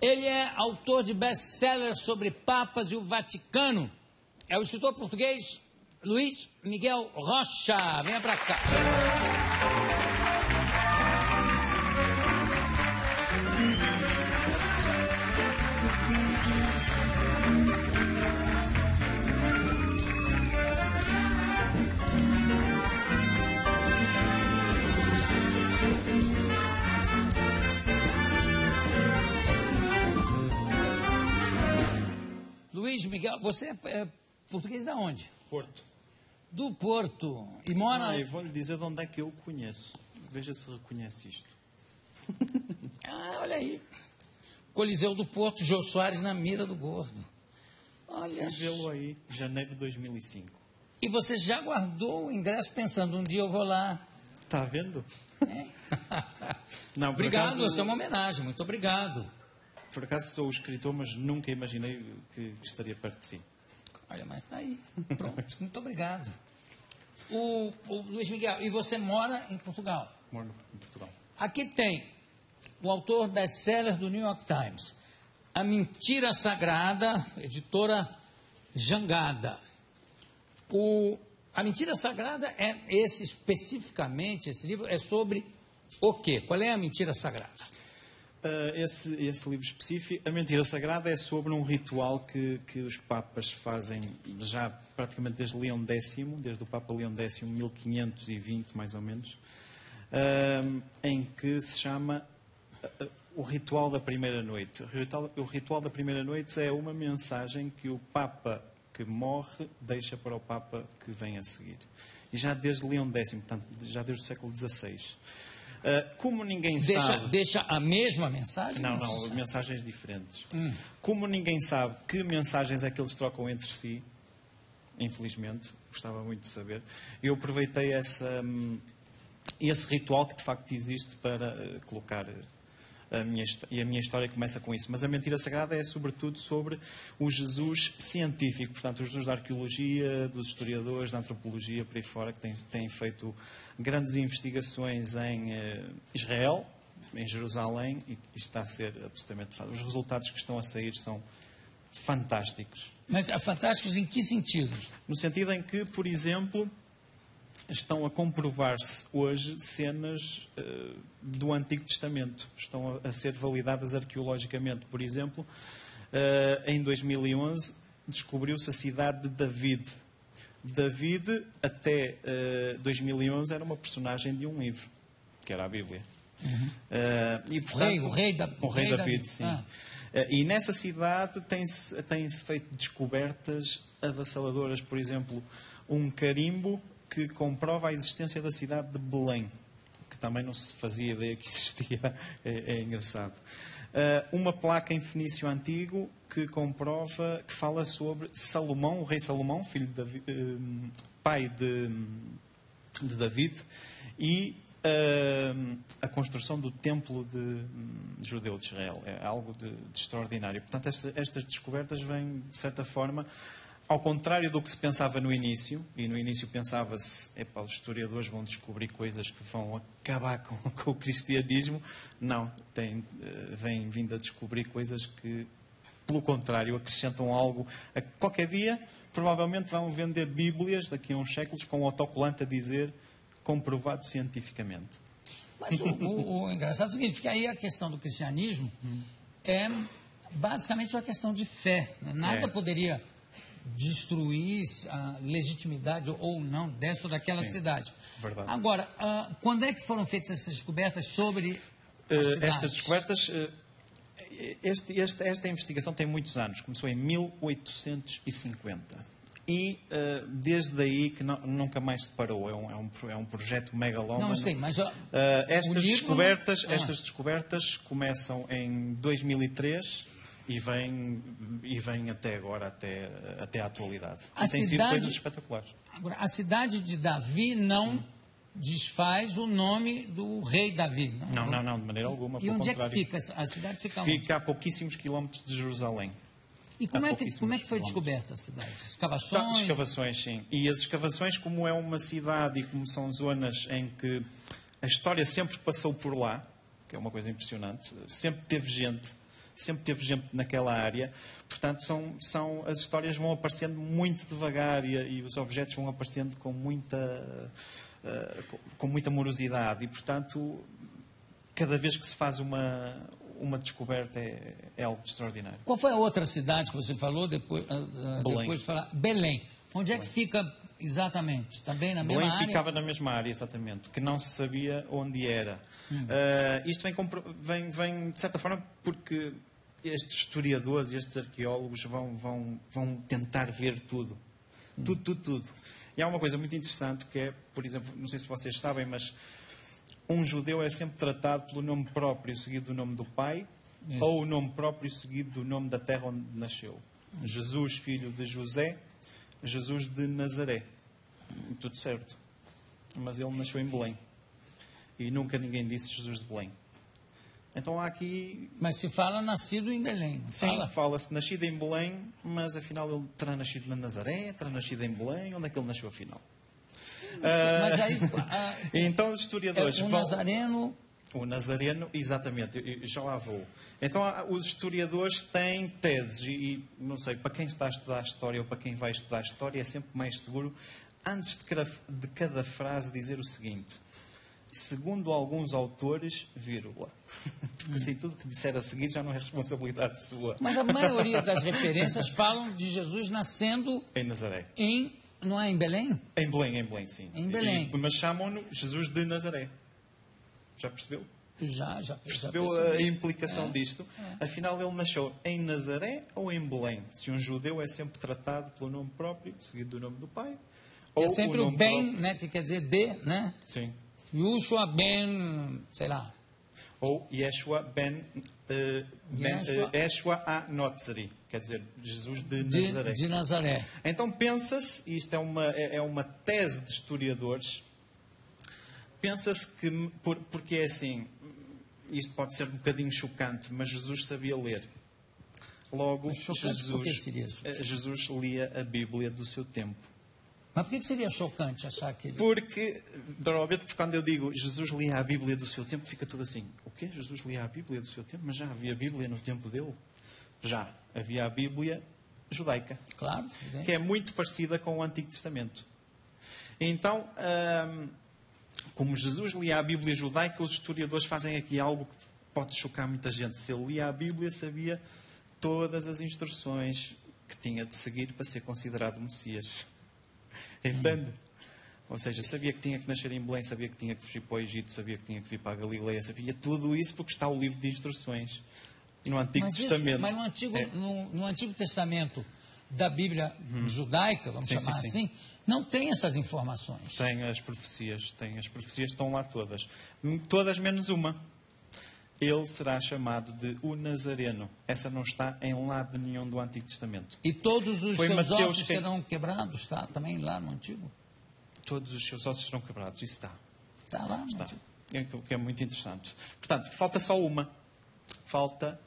Ele é autor de best-sellers sobre papas e o Vaticano. É o escritor português Luiz Miguel Rocha. Venha para cá. Luiz Miguel, você é português de onde? Porto. Do Porto. E mora... Eu vou-lhe dizer de onde é que eu o conheço. Veja se reconhece isto. Olha aí. Coliseu do Porto, Jô Soares na mira do gordo. Olha só. Vê-lo aí, janeiro de 2005. E você já guardou o ingresso pensando, um dia eu vou lá. Está vendo? É. Não, obrigado, acaso, essa é uma homenagem, muito obrigado. Por acaso sou escritor, mas nunca imaginei que estaria perto de si. Olha, mas está aí. Pronto, muito obrigado. O Luiz Miguel, e você mora em Portugal? Moro em Portugal. Aqui tem o autor best-seller do New York Times, A Mentira Sagrada, editora Jangada. A Mentira Sagrada especificamente, esse livro é sobre o quê? Qual é a mentira sagrada? Esse livro específico, A Mentira Sagrada, é sobre um ritual que os papas fazem já praticamente desde Leão X, desde o Papa Leão X, 1520 mais ou menos, em que se chama o Ritual da Primeira Noite. O Ritual da Primeira Noite é uma mensagem que o Papa que morre deixa para o Papa que vem a seguir. E já desde Leão X, portanto, já desde o século XVI. Como ninguém sabe... Deixa a mesma mensagem? Não, mensagens diferentes. Como ninguém sabe que mensagens é que eles trocam entre si, infelizmente, gostava muito de saber, eu aproveitei esse ritual que de facto existe para colocar... a minha história começa com isso. Mas a Mentira Sagrada é sobretudo sobre o Jesus científico, portanto, o Jesus da arqueologia, dos historiadores, da antropologia, por aí fora, que têm feito grandes investigações em Israel, em Jerusalém, e está a ser absolutamente fantástico. Os resultados que estão a sair são fantásticos. Mas fantásticos em que sentido? No sentido em que, por exemplo, estão a comprovar-se hoje cenas do Antigo Testamento. Estão a ser validadas arqueologicamente. Por exemplo, em 2011, descobriu-se a cidade de David. David, até 2011, era uma personagem de um livro, que era a Bíblia. E, portanto, o rei David, sim. E nessa cidade tem-se feito descobertas avassaladoras. Por exemplo, um carimbo que comprova a existência da cidade de Belém, que também não se fazia ideia que existia. É engraçado. Uma placa em fenício antigo que comprova, que fala sobre Salomão, o rei Salomão, filho de Davi, pai de David, e a construção do templo judeu de Israel. É algo de extraordinário. Portanto, estas descobertas vêm, de certa forma, ao contrário do que se pensava no início, e no início pensava-se, os historiadores vão descobrir coisas que vão acabar com o cristianismo. Não, vêm vindo a descobrir coisas que, pelo contrário, acrescentam algo. A qualquer dia, provavelmente vão vender Bíblias, daqui a uns séculos, com um autocolante a dizer comprovado cientificamente. Mas o engraçado é o seguinte, que aí a questão do cristianismo é basicamente uma questão de fé. Nada poderia destruir a legitimidade ou não dessa ou daquela cidade. Verdade. Agora, quando é que foram feitas essas descobertas sobre estas descobertas? Esta investigação tem muitos anos. Começou em 1850. E desde aí que nunca mais se parou. É um projeto megalómano. Não sei, mas estas descobertas começam em 2003 e vêm até agora, até à atualidade. E têm sido coisas espetaculares. Agora, a cidade de Davi não desfaz o nome do rei Davi. Não, de maneira alguma. E onde é que fica? A cidade fica onde? Fica a pouquíssimos quilómetros de Jerusalém. E como é que foi descoberta a cidade? Escavações? Escavações, sim. E as escavações, como é uma cidade e como são zonas em que a história sempre passou por lá, que é uma coisa impressionante, sempre teve gente, sempre teve gente naquela área. Portanto, as histórias vão aparecendo muito devagar e os objetos vão aparecendo com muita morosidade. E, portanto, cada vez que se faz uma descoberta é algo extraordinário. Qual foi a outra cidade que você falou depois de falar? Belém. Onde é que fica exatamente? Também na mesma área? Belém ficava na mesma área, exatamente, que não se sabia onde era. Isto vem, de certa forma, porque estes historiadores e estes arqueólogos vão tentar ver tudo. Tudo. E há uma coisa muito interessante que é, por exemplo, não sei se vocês sabem, mas um judeu é sempre tratado pelo nome próprio seguido do nome do pai, ou o nome próprio seguido do nome da terra onde nasceu. Jesus, filho de José, Jesus de Nazaré. Tudo certo. Mas ele nasceu em Belém. E nunca ninguém disse Jesus de Belém. Então há aqui... Mas se fala nascido em Belém, não Sim, fala? fala-se nascido em Belém, mas afinal ele terá nascido na Nazaré, terá nascido em Belém. Onde é que ele nasceu afinal? Mas aí... então os historiadores vão... Nazareno... O Nazareno, exatamente, eu já lá vou. Então, os historiadores têm teses e, não sei, para quem está a estudar a história ou para quem vai estudar a história, é sempre mais seguro, antes de cada frase, dizer o seguinte: segundo alguns autores, vírgula. Porque assim, tudo que disser a seguir já não é responsabilidade sua. Mas a maioria das referências falam de Jesus nascendo... Em Nazaré. Não é em Belém? Em Belém, sim. Em Belém. Mas chamam-no Jesus de Nazaré. Já percebeu? Já percebeu a implicação disto? Afinal, ele nasceu em Nazaré ou em Belém? Se um judeu é sempre tratado pelo nome próprio, seguido do nome do pai. Ou é sempre o ben, próprio. né, que quer dizer de, né? Sim. Yeshua ben, sei lá. Ou Yeshua ben Yeshua a-Notzari, quer dizer, Jesus de Nazaré. De Nazaré. Então pensa-se, e isto é uma tese de historiadores, pensa-se que, porque é assim, isto pode ser um bocadinho chocante, mas Jesus sabia ler. Logo, Jesus lia a Bíblia do seu tempo. Mas por que seria chocante achar que ele... Porque, normalmente, quando eu digo Jesus lia a Bíblia do seu tempo, fica tudo assim. O quê? Jesus lia a Bíblia do seu tempo? Mas já havia Bíblia no tempo dele? Já. Havia a Bíblia judaica. Claro. Que é muito parecida com o Antigo Testamento. Então... como Jesus lia a Bíblia judaica, os historiadores fazem aqui algo que pode chocar muita gente. Se ele lia a Bíblia, sabia todas as instruções que tinha de seguir para ser considerado Messias. Entende? Ou seja, sabia que tinha que nascer em Belém, sabia que tinha que fugir para o Egito, sabia que tinha que vir para a Galileia, sabia tudo isso porque está o livro de instruções no Antigo Testamento. Mas no Antigo Testamento da Bíblia judaica, vamos chamar assim, não tem essas informações. Tem as profecias estão lá todas. Todas menos uma. Ele será chamado de o Nazareno. Essa não está em lado nenhum do Antigo Testamento. E todos os seus ossos serão quebrados? Está também lá no Antigo? Todos os seus ossos serão quebrados, isso está. Está lá no Antigo. O que é muito interessante. Portanto, falta só uma. Falta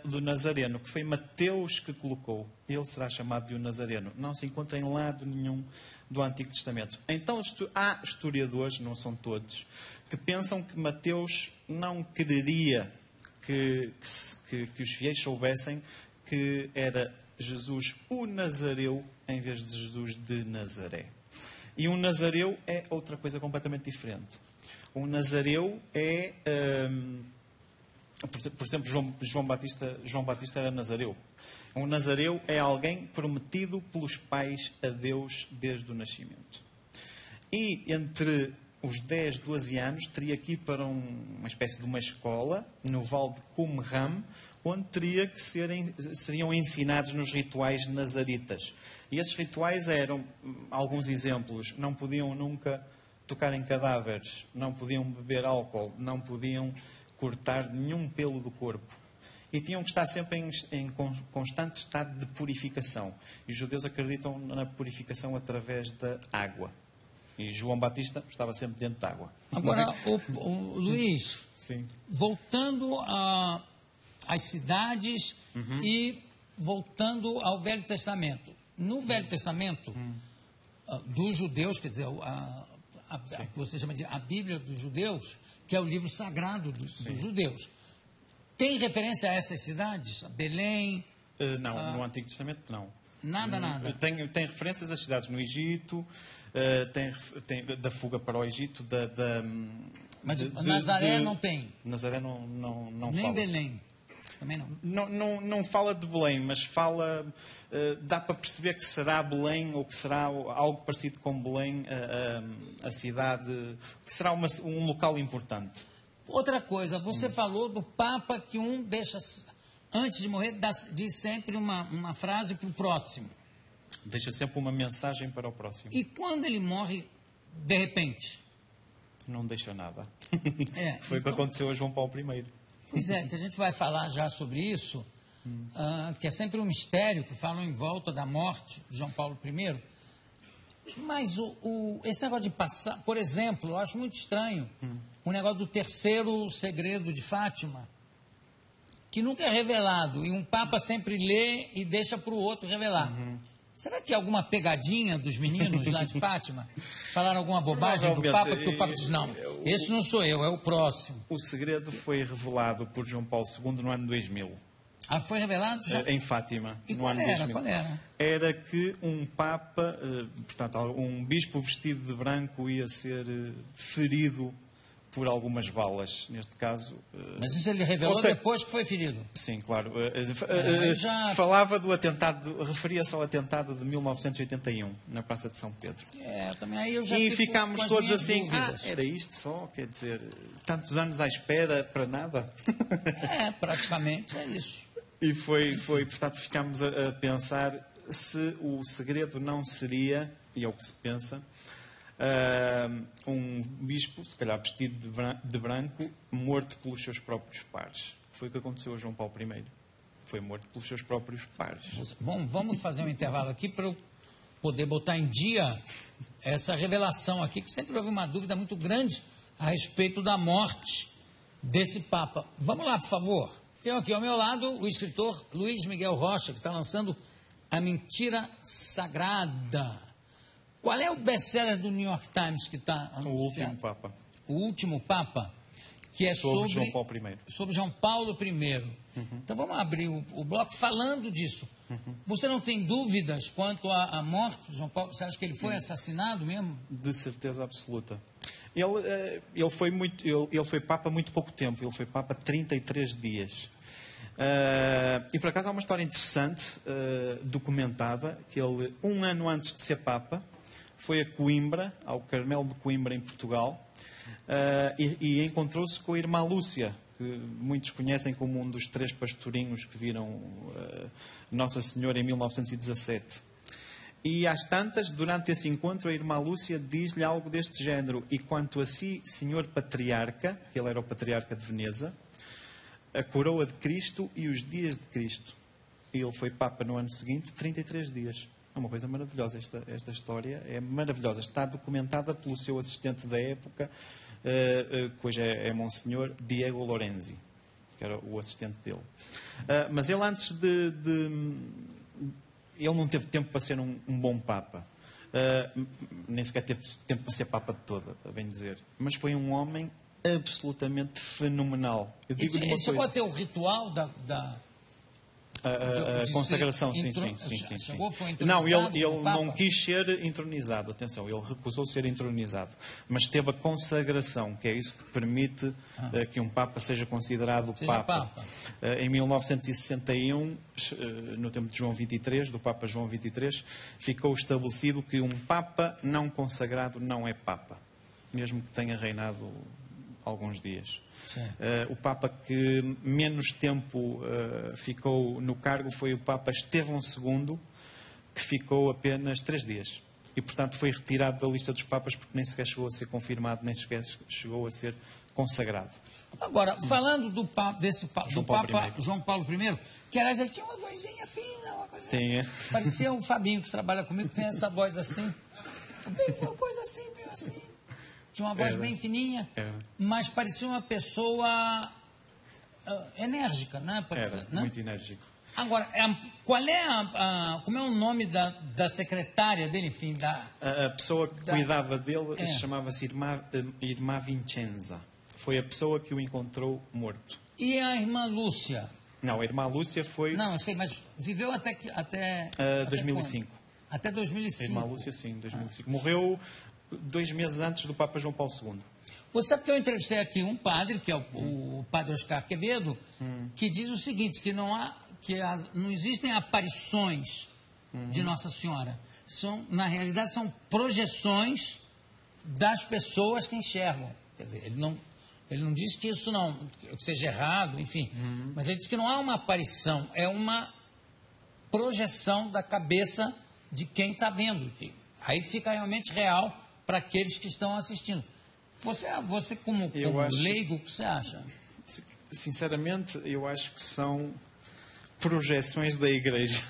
do Nazareno, que foi Mateus que colocou. Ele será chamado de o Nazareno. Não se encontra em lado nenhum do Antigo Testamento. Então, há historiadores, não são todos, que pensam que Mateus não quereria que os fiéis soubessem que era Jesus o Nazareu em vez de Jesus de Nazaré. E um Nazareu é outra coisa completamente diferente. Um Nazareu é... por exemplo, João Batista era Nazareu. Um Nazareu é alguém prometido pelos pais a Deus desde o nascimento. E entre os 10, 12 anos, teria que ir para uma espécie de uma escola, no Vale de Qumran, onde seriam ensinados nos rituais nazaritas. E esses rituais eram, alguns exemplos, não podiam nunca tocar em cadáveres, não podiam beber álcool, não podiam cortar nenhum pelo do corpo. E tinham que estar sempre em constante estado de purificação. E os judeus acreditam na purificação através da água. E João Batista estava sempre dentro de água. Agora, o Luís, sim, voltando às cidades e voltando ao Velho Testamento. No Velho Testamento, dos judeus, quer dizer, você chama de a Bíblia dos judeus, que é o livro sagrado dos judeus. tem referência a essas cidades? A Belém? Não, no Antigo Testamento não. Nada. Tem referências às cidades no Egito, tem da fuga para o Egito, Mas Nazaré não tem? Nazaré não Nem fala. Belém? Também não? Não fala de Belém, mas fala... dá para perceber que será Belém, ou que será algo parecido com Belém, a cidade, que será um local importante. Outra coisa, você falou do Papa que deixa, antes de morrer, diz sempre uma frase para o próximo. Deixa sempre uma mensagem para o próximo. E quando ele morre, de repente? Não deixa nada. então, Foi o que aconteceu a João Paulo I. Pois é, que a gente vai falar já sobre isso, que é sempre um mistério que falam em volta da morte de João Paulo I. Mas esse negócio de passar, por exemplo, eu acho muito estranho o negócio do terceiro segredo de Fátima, que nunca é revelado, e um Papa sempre lê e deixa para o outro revelar. Será que é alguma pegadinha dos meninos lá de Fátima? Falaram alguma bobagem do Papa, que o Papa diz, não, esse não sou eu, é o próximo. O segredo foi revelado por João Paulo II no ano 2000. Ah, foi revelado já? Em Fátima, e no ano 2000. Qual era? Era que um Papa, portanto, um bispo vestido de branco ia ser ferido por algumas balas, neste caso. Mas isso ele revelou depois que foi ferido? Sim, claro. Falava do atentado, referia-se ao atentado de 1981, na Praça de São Pedro. Também aí eu já e ficámos todos assim, dúvidas. Era isto só? Quer dizer, tantos anos à espera para nada? Praticamente é isso. E portanto, ficámos a pensar se o segredo não seria, e é o que se pensa, um bispo, se calhar vestido de branco, morto pelos seus próprios pares. Foi o que aconteceu a João Paulo I. Foi morto pelos seus próprios pares. Bom, vamos fazer um intervalo aqui para eu poder botar em dia essa revelação aqui, que sempre houve uma dúvida muito grande a respeito da morte desse Papa. Vamos lá, por favor. Tenho aqui ao meu lado o escritor Luiz Miguel Rocha, que está lançando A Mentira Sagrada. Qual é o best-seller do New York Times que está anunciado? O Último Papa. O Último Papa, que é sobre João Paulo I. Sobre João Paulo I. Então vamos abrir o bloco falando disso. Você não tem dúvidas quanto à morte de João Paulo? Você acha que ele foi assassinado mesmo? De certeza absoluta. Ele foi Papa há muito pouco tempo. Ele foi Papa 33 dias. E por acaso há uma história interessante, documentada, que ele, um ano antes de ser Papa, foi a Coimbra, ao Carmelo de Coimbra, em Portugal, e encontrou-se com a irmã Lúcia, que muitos conhecem como um dos 3 pastorinhos que viram Nossa Senhora em 1917. E às tantas, durante esse encontro, a irmã Lúcia diz-lhe algo deste género: e quanto a si, senhor patriarca, ele era o patriarca de Veneza, a coroa de Cristo e os dias de Cristo. E ele foi Papa no ano seguinte, 33 dias. É uma coisa maravilhosa, esta história é maravilhosa. Está documentada pelo seu assistente da época, que hoje é Monsenhor Diego Lorenzi, que era o assistente dele. Mas ele, antes ele não teve tempo para ser um bom Papa. Nem sequer teve tempo para ser Papa de toda, a bem dizer. Mas foi um homem absolutamente fenomenal. Eu digo ele chegou a ter o ritual da consagração, sim. Não, ele não quis ser entronizado, atenção, ele recusou ser entronizado, mas teve a consagração, que é isso que permite que um Papa seja considerado Papa. Em 1961, no tempo de João XXIII, do Papa João XXIII, ficou estabelecido que um Papa não consagrado não é Papa, mesmo que tenha reinado alguns dias. O Papa que menos tempo ficou no cargo foi o Papa Estevão II, que ficou apenas 3 dias. E, portanto, foi retirado da lista dos Papas porque nem sequer chegou a ser confirmado, nem sequer chegou a ser consagrado. Agora, falando do Papa João Paulo I, que, aliás, ele tinha uma vozinha fina, uma coisa assim. Parecia o Fabinho, que trabalha comigo, que tem essa voz assim. Uma coisa assim, meio assim. Tinha uma voz bem fininha, mas parecia uma pessoa enérgica, né? Muito enérgico. Agora, como é o nome da secretária dele, enfim, a pessoa que cuidava dele chamava-se Irmã Vincenza. Foi a pessoa que o encontrou morto. E a irmã Lúcia? Não, a irmã Lúcia foi... Não, eu sei, mas viveu até 2005. Até 2005. A irmã Lúcia, sim, 2005. Morreu 2 meses antes do Papa João Paulo II. Você sabe que eu entrevistei aqui um padre, que é o padre Oscar Quevedo, que diz o seguinte, que não existem aparições de Nossa Senhora. Na realidade, são projeções das pessoas que enxergam. Quer dizer, ele não diz que isso que seja errado, enfim. Mas ele diz que não há uma aparição, é uma projeção da cabeça de quem está vendo. Aí fica realmente real para aqueles que estão assistindo. Você como leigo, o que você acha? Sinceramente, eu acho que são projeções da Igreja.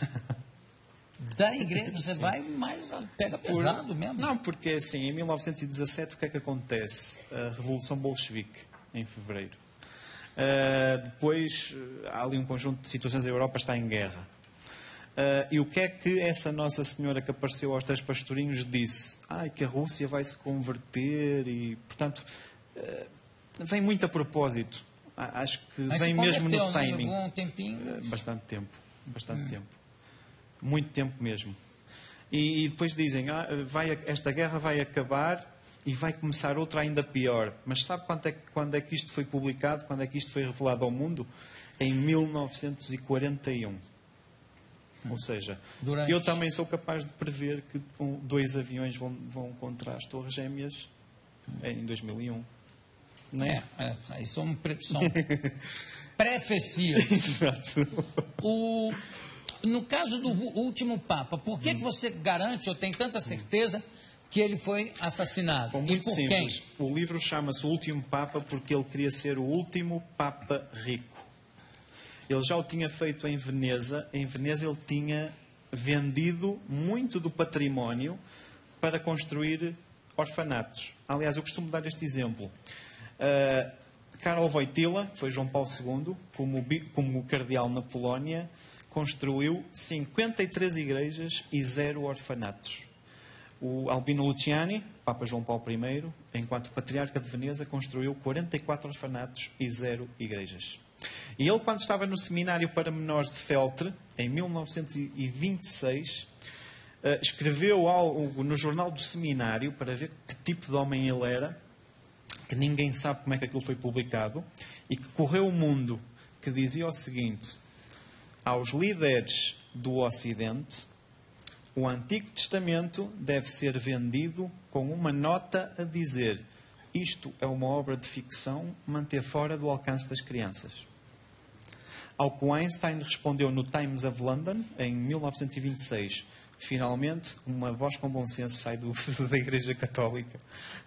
Da Igreja? Você vai mais... Pega pesado mesmo. Não, porque assim, em 1917 o que é que acontece? A Revolução Bolchevique, em fevereiro. Depois há ali um conjunto de situações, a Europa está em guerra. E o que é que essa Nossa Senhora que apareceu aos 3 pastorinhos disse? Que a Rússia vai se converter e, portanto, vem muito a propósito. Acho que mas vem mesmo no timing. Levou um tempinho? Bastante tempo. Muito tempo mesmo. E depois dizem, esta guerra vai acabar e vai começar outra ainda pior. Mas sabe quando é que isto foi publicado? Quando é que isto foi revelado ao mundo? Em 1941. Ou seja, eu também sou capaz de prever que 2 aviões vão contra as Torres Gêmeas em 2001. Não é? Aí são pré-fecias. Exato. No caso do último Papa, por que você garante, ou tem tanta certeza, que ele foi assassinado? Muito e por simples. quem? O livro chama-se O Último Papa porque ele queria ser o último Papa rico. Ele já o tinha feito em Veneza. Em Veneza ele tinha vendido muito do património para construir orfanatos. Aliás, eu costumo dar este exemplo. Karol Wojtyła, que foi João Paulo II, como cardeal na Polónia, construiu 53 igrejas e 0 orfanatos. O Albino Luciani, Papa João Paulo I, enquanto patriarca de Veneza, construiu 44 orfanatos e 0 igrejas. E ele, quando estava no seminário para menores de Feltre, em 1926, escreveu algo no jornal do seminário para ver que tipo de homem ele era, que ninguém sabe como é que aquilo foi publicado, e que correu o mundo, que dizia o seguinte: aos líderes do Ocidente, o Antigo Testamento deve ser vendido com uma nota a dizer: isto é uma obra de ficção, manter fora do alcance das crianças. Ao que Einstein respondeu no Times of London, em 1926, finalmente, uma voz com bom senso sai da Igreja Católica.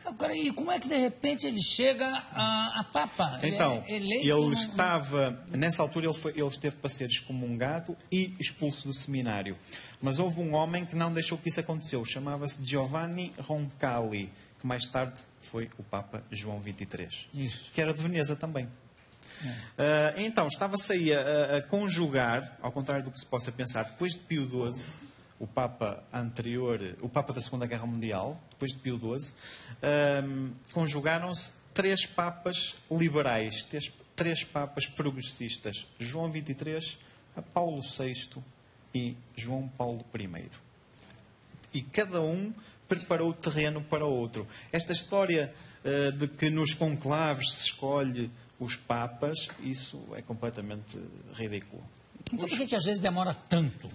Agora, e como é que de repente ele chega a Papa? Então, ele estava, nessa altura ele esteve para ser excomungado e expulso do seminário. Mas houve um homem que não deixou que isso aconteceu, chamava-se Giovanni Roncalli, que mais tarde foi o Papa João XXIII, que era de Veneza também. Então, estava-se aí a conjugar, ao contrário do que se possa pensar, depois de Pio XII, o Papa anterior, o Papa da Segunda Guerra Mundial, depois de Pio XII, conjugaram-se 3 papas liberais, 3 papas progressistas, João XXIII, Paulo VI e João Paulo I. E cada um preparou o terreno para o outro. Esta história de que nos conclaves se escolhe os papas, isso é completamente ridículo. Então por que às vezes demora tanto?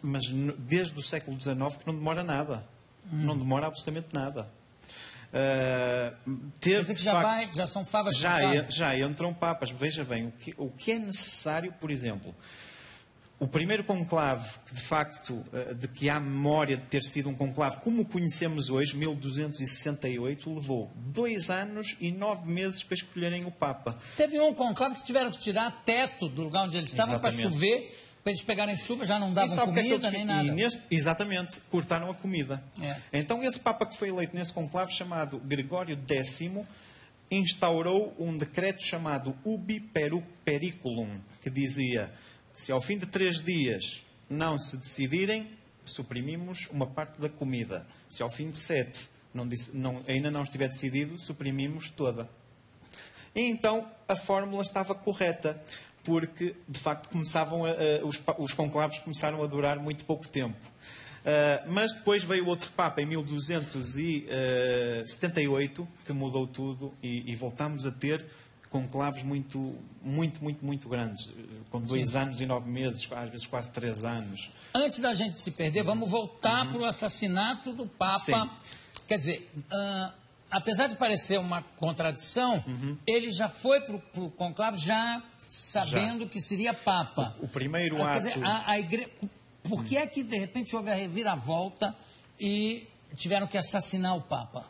Mas desde o século XIX que não demora nada. Não demora absolutamente nada. Quer dizer que já são favas já entram papas. Veja bem, o que é necessário, por exemplo, o primeiro conclave, de facto, de que há memória de ter sido um conclave como o conhecemos hoje, 1268, levou 2 anos e 9 meses para escolherem o Papa. Teve um conclave que tiveram que tirar teto do lugar onde eles estavam para chover, para eles pegarem chuva, já não davam comida nem nada. Exatamente, cortaram a comida. Então esse Papa que foi eleito nesse conclave, chamado Gregório X, instaurou um decreto chamado Ubi Periculum, que dizia: se ao fim de 3 dias não se decidirem, suprimimos uma parte da comida. Se ao fim de 7 ainda não estiver decidido, suprimimos toda. E então a fórmula estava correta, porque de facto os conclaves começaram a durar muito pouco tempo. Mas depois veio outro Papa em 1278, que mudou tudo e voltámos a ter conclaves muito grandes, com 2 anos e 9 meses, às vezes quase 3 anos. Antes da gente se perder, vamos voltar para o assassinato do Papa. Sim. Quer dizer, apesar de parecer uma contradição, ele já foi para o conclave já sabendo que seria Papa. O primeiro ato... Quer dizer, a igreja... Por que é que, de repente, houve a reviravolta e tiveram que assassinar o Papa?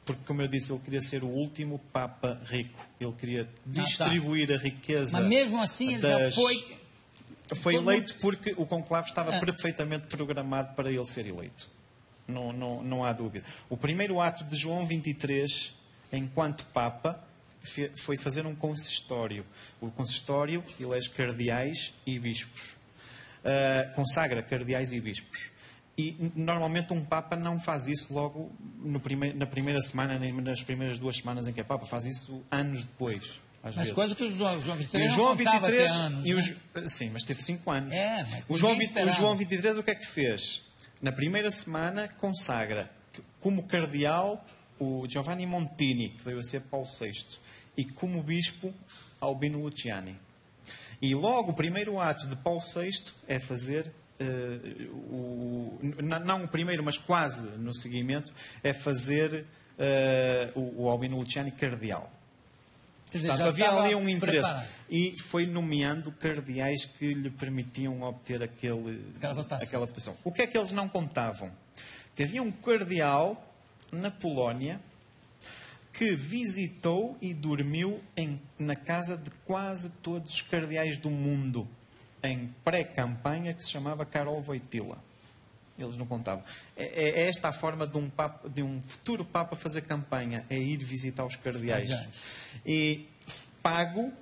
Porque, como eu disse, ele queria ser o último Papa rico. Ele queria distribuir a riqueza. Mas mesmo assim ele já foi... Foi eleito porque o conclave estava perfeitamente programado para ele ser eleito. Não há dúvida. O primeiro ato de João 23, enquanto Papa, foi fazer um consistório. O consistório elege cardeais e bispos. Consagra cardeais e bispos. E normalmente um Papa não faz isso logo na primeira semana, nem nas primeiras 2 semanas em que é Papa. Faz isso anos depois. Mas coisa que o João 23 não contava ter anos. Sim, mas teve 5 anos. Mas o João 23 o que é que fez? Na primeira semana consagra como cardeal o Giovanni Montini, que veio a ser Paulo VI, e como bispo Albino Luciani. E logo o primeiro ato de Paulo VI é fazer, não o primeiro, mas quase no seguimento, é fazer o Albino Luciani cardeal. Quer dizer, portanto, havia ali um interesse. Preparado. E foi nomeando cardeais que lhe permitiam obter aquela votação. O que é que eles não contavam? Que havia um cardeal na Polónia que visitou e dormiu na casa de quase todos os cardeais do mundo, em pré-campanha, que se chamava Karol Wojtyła. Eles não contavam. É esta a forma de um futuro Papa fazer campanha, é ir visitar os cardeais. E pago,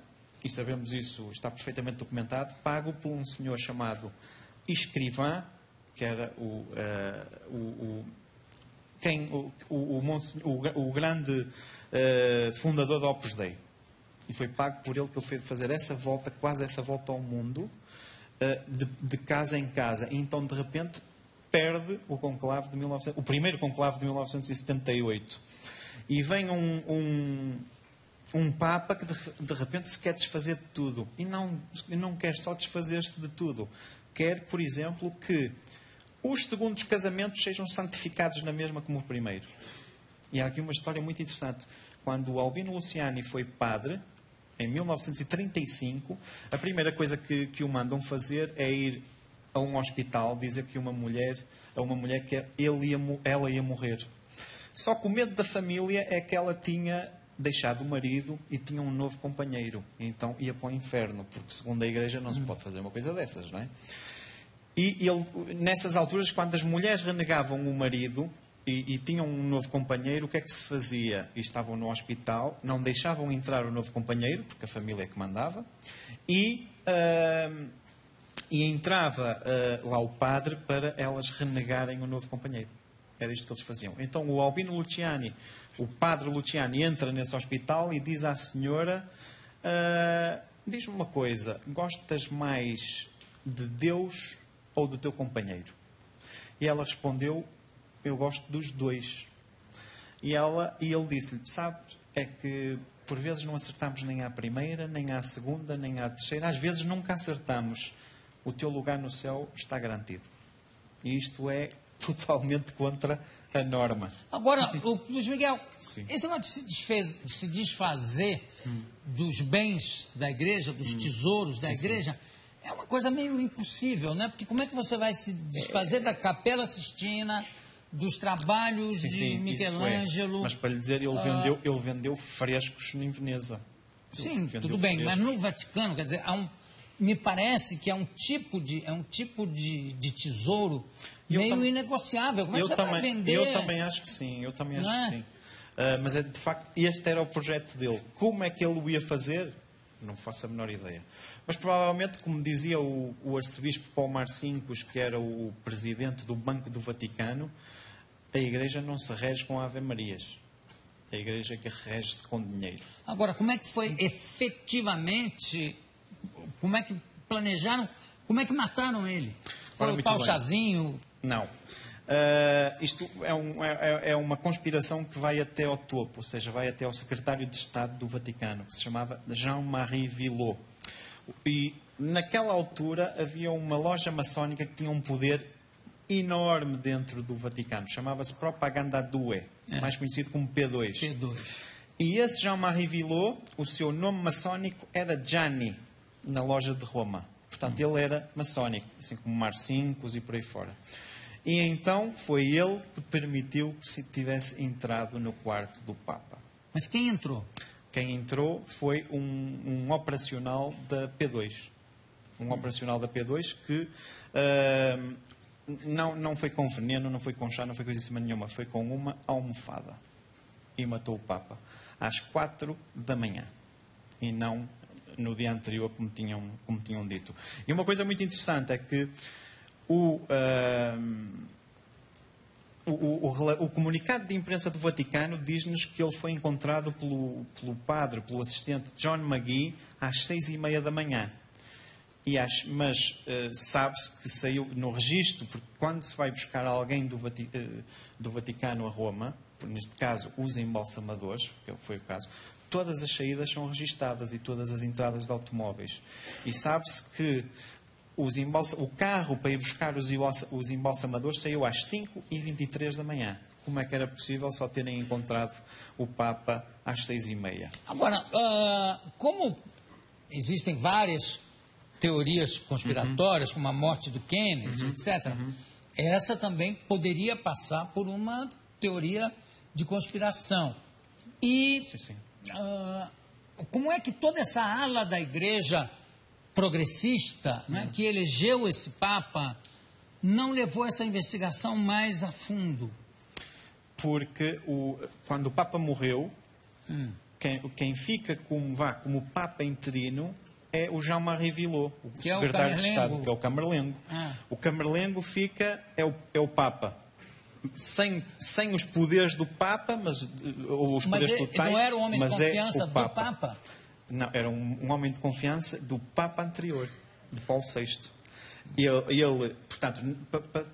e sabemos isso, está perfeitamente documentado, pago por um senhor chamado Escrivá, que era o grande fundador da Opus Dei. E foi pago por ele que ele foi fazer essa volta, quase essa volta ao mundo, de casa em casa. E então, de repente, perde o conclave o primeiro conclave de 1978. E vem um Papa que de repente se quer desfazer de tudo. E não quer só desfazer-se de tudo. Quer, por exemplo, que os segundos casamentos sejam santificados na mesma como o primeiro. E há aqui uma história muito interessante. Quando o Albino Luciani foi padre, em 1935, a primeira coisa que o mandam fazer é ir a um hospital dizer que a uma mulher que ela ia morrer. Só que o medo da família é que ela tinha deixado o marido e tinha um novo companheiro. Então ia para o inferno, porque segundo a Igreja não se pode fazer uma coisa dessas, não é? E ele, nessas alturas, quando as mulheres renegavam o marido e tinham um novo companheiro, o que é que se fazia? E estavam no hospital, não deixavam entrar o novo companheiro, porque a família é que mandava, e entrava lá o padre para elas renegarem o novo companheiro. Era isto que eles faziam. Então o Albino Luciani, o padre Luciani, entra nesse hospital e diz à senhora: diz-me uma coisa, gostas mais de Deus ou do teu companheiro? E ela respondeu: eu gosto dos dois. E ele disse-lhe: sabe, é que por vezes não acertamos nem à primeira, nem à segunda, nem à terceira. Às vezes nunca acertamos. O teu lugar no céu está garantido. E isto é totalmente contra a norma. Agora, Luís Miguel, Sim. esse negócio de se desfazer dos bens da igreja, dos tesouros da igreja, é uma coisa meio impossível, né? Porque como é que você vai se desfazer da Capela Sistina, dos trabalhos de Michelangelo? Mas para lhe dizer, ele vendeu frescos em Veneza. Sim, tudo bem, mas no Vaticano, quer dizer, me parece que é um tipo de tesouro meio inegociável. Como é que você vai vender? Eu também acho que sim, mas de facto, este era o projeto dele. Como é que ele o ia fazer? Não faço a menor ideia. Mas provavelmente, como dizia o arcebispo Paulo Marcinkus, que era o presidente do Banco do Vaticano, a Igreja não se rege com Ave-Marias. A igreja que rege-se com dinheiro. Agora, como é que foi efetivamente, como é que planejaram, como é que mataram ele? Foi o tal chazinho? Não. Isto é uma conspiração que vai até ao topo, ou seja, vai até ao secretário de Estado do Vaticano, que se chamava Jean-Marie Villot. E naquela altura havia uma loja maçónica que tinha um poder enorme dentro do Vaticano. Chamava-se Propaganda Due, mais conhecido como P2. P2. E esse Jean-Marie Villot, o seu nome maçónico era Gianni, na loja de Roma. Portanto, ele era maçónico, assim como Marcincos e por aí fora. E então foi ele que permitiu que se tivesse entrado no quarto do Papa. Mas quem entrou? Quem entrou foi um operacional da P2. Um operacional da P2 que não foi com veneno, não foi com chá, não foi coisa nenhuma. Foi com uma almofada. E matou o Papa às 4 da manhã. E não no dia anterior, como tinham dito. E uma coisa muito interessante é que o comunicado de imprensa do Vaticano diz-nos que ele foi encontrado pelo padre, pelo assistente John McGee, às 6:30 da manhã. Mas sabe-se que saiu no registro, porque quando se vai buscar alguém do Vaticano a Roma, neste caso os embalsamadores, que foi o caso, todas as saídas são registadas e todas as entradas de automóveis. E sabe-se que o carro para ir buscar os embalsamadores saiu às 5:23 da manhã. Como é que era possível só terem encontrado o Papa às 6:30? Agora, como existem várias teorias conspiratórias, como a morte do Kennedy, etc., essa também poderia passar por uma teoria de conspiração. E Sim. Como é que toda essa ala da igreja progressista, né, que elegeu esse Papa, não levou essa investigação mais a fundo? Porque quando o Papa morreu, quem fica como Papa interino é o Jean-Marie Villot, o secretário de Estado, que é o Camerlengo. O Camerlengo é o Papa. Sem os poderes do Papa, ou os poderes totais, não era um homem de confiança do Papa. Não, era um homem de confiança do Papa anterior, de Paulo VI. Ele, portanto,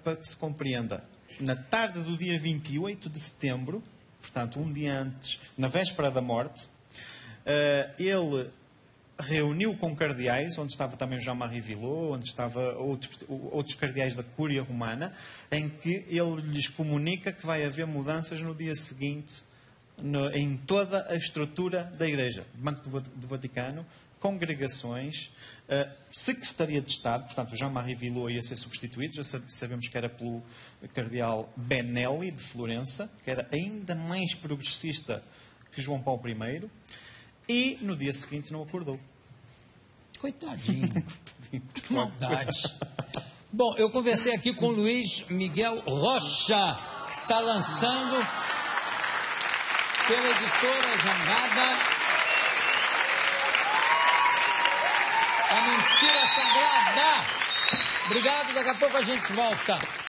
para que se compreenda, na tarde do dia 28 de setembro, portanto, um dia antes, na véspera da morte, ele reuniu com cardeais, onde estava também o Jean-Marie Villot, onde estavam outros cardeais da Cúria Romana, em que ele lhes comunica que vai haver mudanças no dia seguinte em toda a estrutura da Igreja, Banco do Vaticano, congregações, Secretaria de Estado, portanto o Jean-Marie Villot ia ser substituído, já sabemos que era pelo cardeal Benelli de Florença, que era ainda mais progressista que João Paulo I, e no dia seguinte não acordou. Coitadinho. Que maldade. Bom, eu conversei aqui com o Luiz Miguel Rocha, está lançando pela editora Jangada A Mentira Sagrada. Obrigado, daqui a pouco a gente volta.